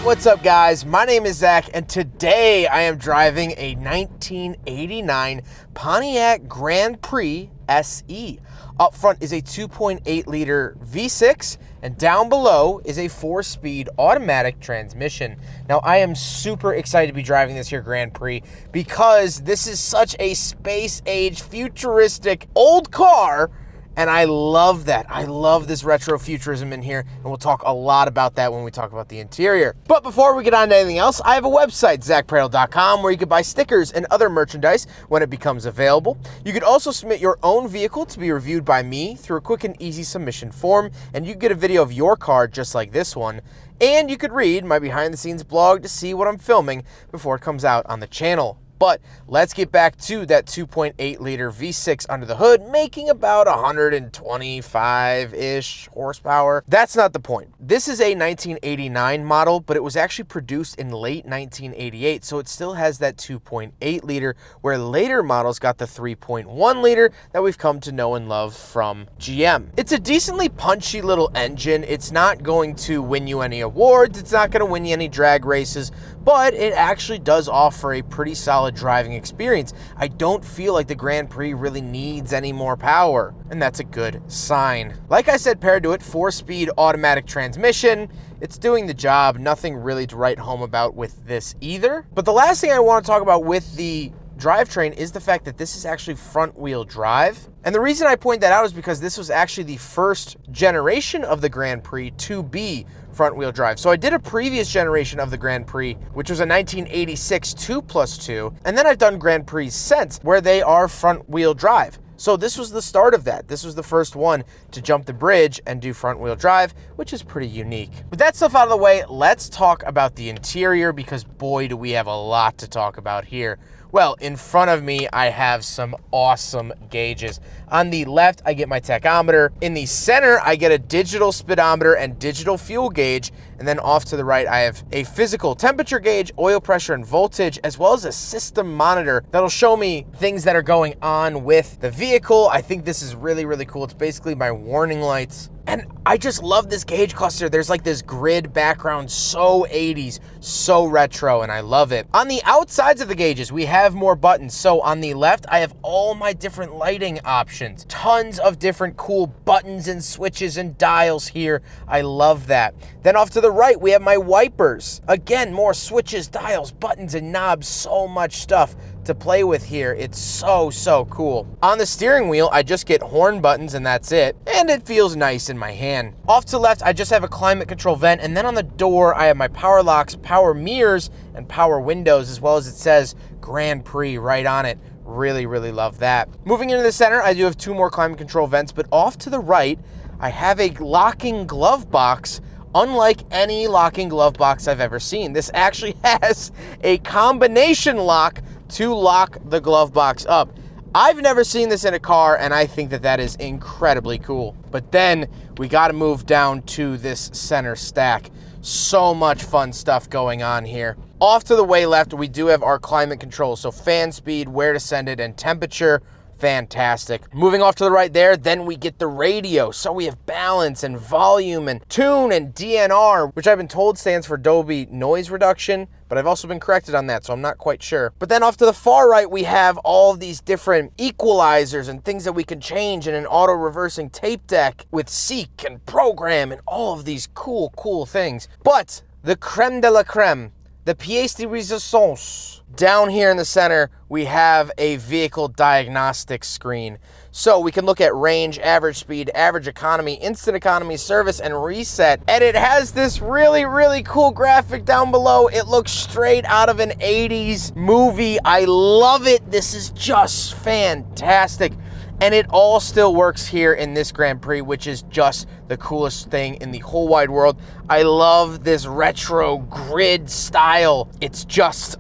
right, what's up guys? My name is Zach and today I am driving a 1989 Pontiac Grand Prix SE. Up front is a 2.8 liter V6 and down below is a 4-speed automatic transmission. Now I am super excited to be driving this here Grand Prix because this is such a space age futuristic old car. And I love that. I love this retro futurism in here, and we'll talk a lot about that when we talk about the interior. But before we get on to anything else, I have a website, zackpraedel.com, where you can buy stickers and other merchandise when it becomes available. You could also submit your own vehicle to be reviewed by me through a quick and easy submission form, and you get a video of your car just like this one. And you could read my behind-the-scenes blog to see what I'm filming before it comes out on the channel. But let's get back to that 2.8 liter V6 under the hood, making about 125-ish horsepower. That's not the point. This is a 1989 model, but it was actually produced in late 1988, so it still has that 2.8 liter, where later models got the 3.1 liter that we've come to know and love from GM. It's a decently punchy little engine. It's not going to win you any awards. It's not going to win you any drag races, but it actually does offer a pretty solid driving experience. I don't feel like the Grand Prix really needs any more power, and that's a good sign. Like I said, paired to it, 4-speed automatic transmission. It's doing the job. Nothing really to write home about with this either. But the last thing I want to talk about with the drivetrain is the fact that this is actually front-wheel drive. And the reason I point that out is because this was actually the first generation of the Grand Prix to be front-wheel drive. So I did a previous generation of the Grand Prix, which was a 1986 2+2, and then I've done Grand Prix since, where they are front-wheel drive. So this was the start of that. This was the first one to jump the bridge and do front-wheel drive, which is pretty unique. With that stuff out of the way, let's talk about the interior, because boy, do we have a lot to talk about here. Well, in front of me, I have some awesome gauges. On the left, I get my tachometer. In the center, I get a digital speedometer and digital fuel gauge. And then off to the right, I have a physical temperature gauge, oil pressure and voltage, as well as a system monitor that'll show me things that are going on with the vehicle. I think this is really, really cool. It's basically my warning lights. And I just love this gauge cluster. There's like this grid background, so 80s, so retro, and I love it. On the outsides of the gauges, we have more buttons. So on the left, I have all my different lighting options. Tons of different cool buttons and switches and dials here. I love that. Then off to the right, we have my wipers. Again, more switches, dials, buttons, and knobs. So much stuff to play with here. It's so, so cool. On the steering wheel, I just get horn buttons and that's it. And it feels nice in my hand. Off to the left, I just have a climate control vent. And then on the door, I have my power locks, power mirrors, and power windows, as well as it says Grand Prix right on it. Really, really love that. Moving into the center, I do have 2 more climate control vents, but off to the right, I have a locking glove box. Unlike any locking glove box I've ever seen, this actually has a combination lock to lock the glove box up. I've never seen this in a car, and I think that that is incredibly cool. But then we got to move down to this center stack. So much fun stuff going on here. Off to the way left, we do have our climate control. So fan speed, where to send it, and temperature. Fantastic. Moving off to the right there, then we get the radio. So we have balance and volume and tune and DNR, which I've been told stands for Dolby Noise Reduction, but I've also been corrected on that, so I'm not quite sure. But then off to the far right, we have all of these different equalizers and things that we can change in an auto-reversing tape deck with seek and program and all of these cool, cool things. But the creme de la creme, the pièce de résistance. Down here in the center, we have a vehicle diagnostic screen. So we can look at range, average speed, average economy, instant economy, service, and reset. And it has this really, really cool graphic down below. It looks straight out of an 80s movie. I love it. This is just fantastic. And it all still works here in this Grand Prix, which is just the coolest thing in the whole wide world. I love this retro grid style. It's just,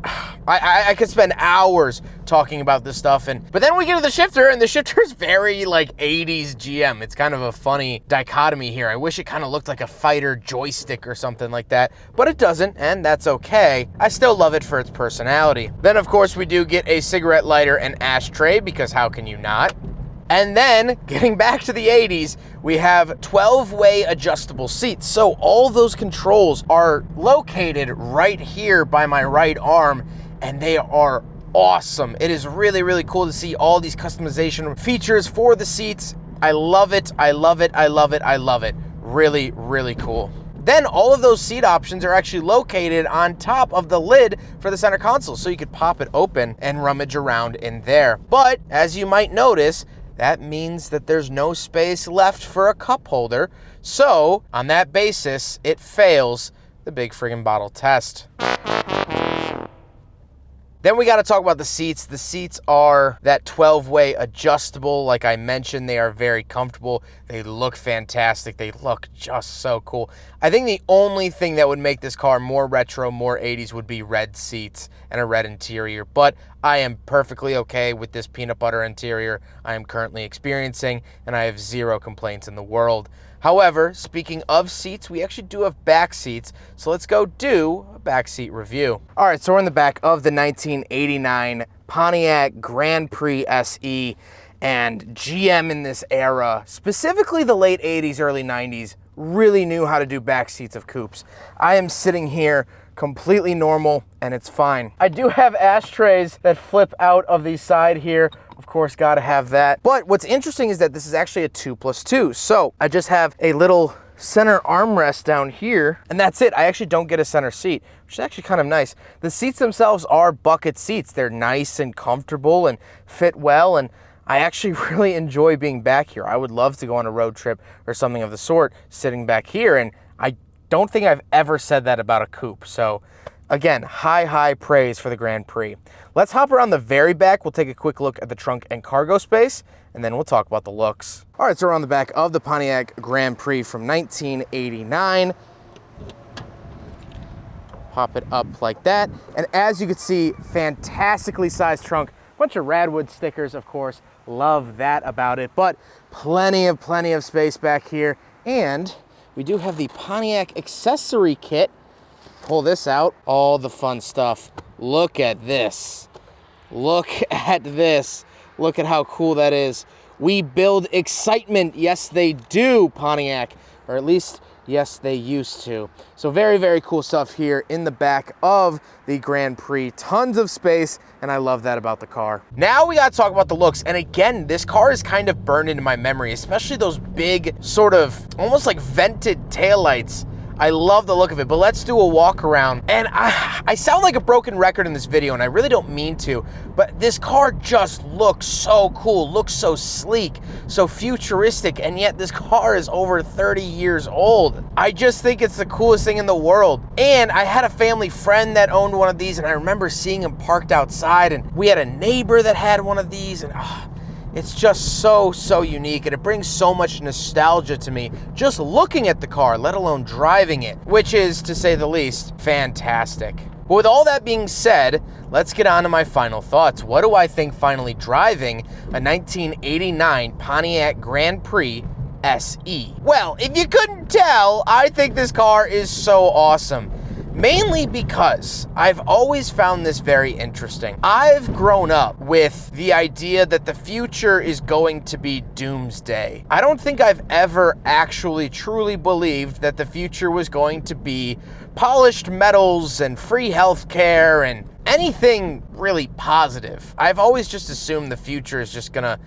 I could spend hours talking about this stuff. But then we get to the shifter, and the shifter is very like 80s GM. It's kind of a funny dichotomy here. I wish it kind of looked like a fighter joystick or something like that, but it doesn't, and that's okay. I still love it for its personality. Then of course we do get a cigarette lighter and ashtray, because how can you not? And then, getting back to the 80s, we have 12-way adjustable seats. So all those controls are located right here by my right arm, and they are awesome. It is really, really cool to see all these customization features for the seats. I love it, I love it, I love it, I love it. Really, really cool. Then all of those seat options are actually located on top of the lid for the center console, so you could pop it open and rummage around in there. But as you might notice, that means that there's no space left for a cup holder. So on that basis, it fails the big friggin' bottle test. Then we got to talk about the seats. The seats are that 12-way adjustable. Like I mentioned, they are very comfortable. They look fantastic. They look just so cool. I think the only thing that would make this car more retro, more 80s would be red seats and a red interior. But I am perfectly okay with this peanut butter interior I am currently experiencing, and I have zero complaints in the world. However, speaking of seats, we actually do have back seats, so let's go do a back seat review. All right, so we're in the back of the 1989 Pontiac Grand Prix SE, and GM in this era, specifically the late 80s, early 90s, really knew how to do back seats of coupes. I am sitting here completely normal, and it's fine. I do have ashtrays that flip out of the side here. Of course, gotta have that. But what's interesting is that this is actually a 2+2. So I just have a little center armrest down here, and that's it. I actually don't get a center seat, which is actually kind of nice. The seats themselves are bucket seats. They're nice and comfortable and fit well, and I actually really enjoy being back here. I would love to go on a road trip or something of the sort sitting back here, and I don't think I've ever said that about a coupe. So again, high praise for the Grand Prix. Let's hop around the very back. We'll take a quick look at the trunk and cargo space, and then we'll talk about the looks. All right, so we're on the back of the Pontiac Grand Prix from 1989. Pop it up like that. And as you can see, fantastically sized trunk. Bunch of Radwood stickers, of course. Love that about it, but plenty of space back here. And we do have the Pontiac accessory kit. Pull this out, all the fun stuff. Look at this. Look at this. Look at how cool that is. We build excitement. Yes, they do, Pontiac. Or at least, yes, they used to. So very cool stuff here in the back of the Grand Prix. Tons of space, and I love that about the car. Now we gotta talk about the looks. And again, this car is kind of burned into my memory, especially those big, sort of, almost like vented taillights. I love the look of it, but let's do a walk around. And I sound like a broken record in this video, and I really don't mean to, but this car just looks so cool, looks so sleek, so futuristic, and yet this car is over 30 years old. I just think it's the coolest thing in the world. And I had a family friend that owned one of these, and I remember seeing him parked outside, and we had a neighbor that had one of these, and it's just so unique, and it brings so much nostalgia to me just looking at the car, let alone driving it, which is, to say the least, fantastic. But with all that being said, let's get on to my final thoughts. What do I think finally driving a 1989 Pontiac Grand Prix SE? Well, if you couldn't tell, I think this car is so awesome. Mainly because I've always found this very interesting. I've grown up with the idea that the future is going to be doomsday. I don't think I've ever actually truly believed that the future was going to be polished metals and free healthcare and anything really positive. I've always just assumed the future is just gonna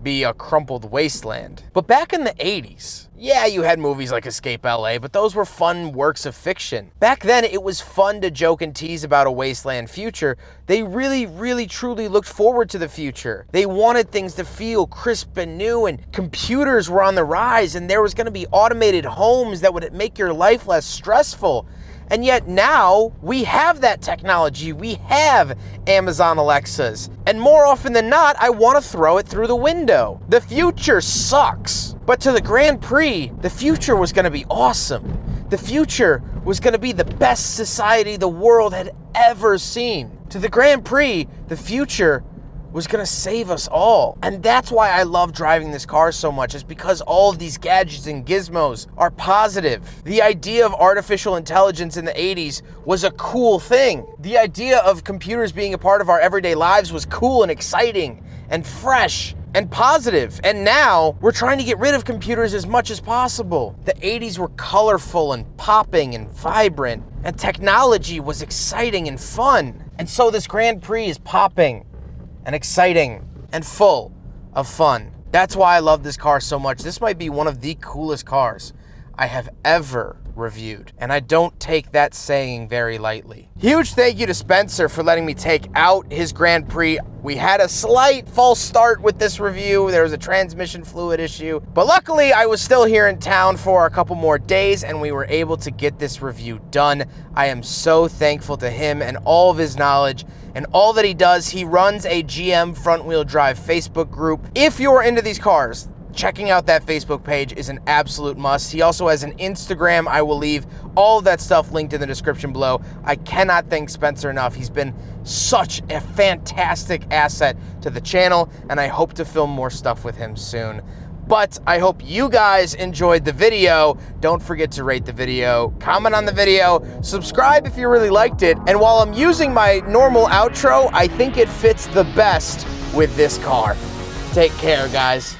be a crumpled wasteland. But back in the 80s, yeah, you had movies like Escape LA, but those were fun works of fiction. Back then, it was fun to joke and tease about a wasteland future. They really truly looked forward to the future. They wanted things to feel crisp and new, and computers were on the rise, and there was gonna be automated homes that would make your life less stressful. And yet now, we have that technology. We have Amazon Alexas. And more often than not, I want to throw it through the window. The future sucks. But to the Grand Prix, the future was going to be awesome. The future was going to be the best society the world had ever seen. To the Grand Prix, the future was gonna save us all. And that's why I love driving this car so much, is because all of these gadgets and gizmos are positive. The idea of artificial intelligence in the 80s was a cool thing. The idea of computers being a part of our everyday lives was cool and exciting and fresh. and positive. And now we're trying to get rid of computers as much as possible. The 80s were colorful and popping and vibrant, and technology was exciting and fun. And so this Grand Prix is popping and exciting and full of fun. That's why I love this car so much. This might be one of the coolest cars I have ever reviewed, and I don't take that saying very lightly. Huge thank you to Spencer for letting me take out his Grand Prix. We had a slight false start with this review. There was a transmission fluid issue, but luckily I was still here in town for a couple more days and we were able to get this review done. I am so thankful to him and all of his knowledge and all that he does. He runs a GM front wheel drive Facebook group. If you're into these cars, checking out that Facebook page is an absolute must. He also has an Instagram. I will leave all of that stuff linked in the description below. I cannot thank Spencer enough. He's been such a fantastic asset to the channel, and I hope to film more stuff with him soon. But I hope you guys enjoyed the video. Don't forget to rate the video, comment on the video, subscribe if you really liked it. And while I'm using my normal outro, I think it fits the best with this car. Take care, guys.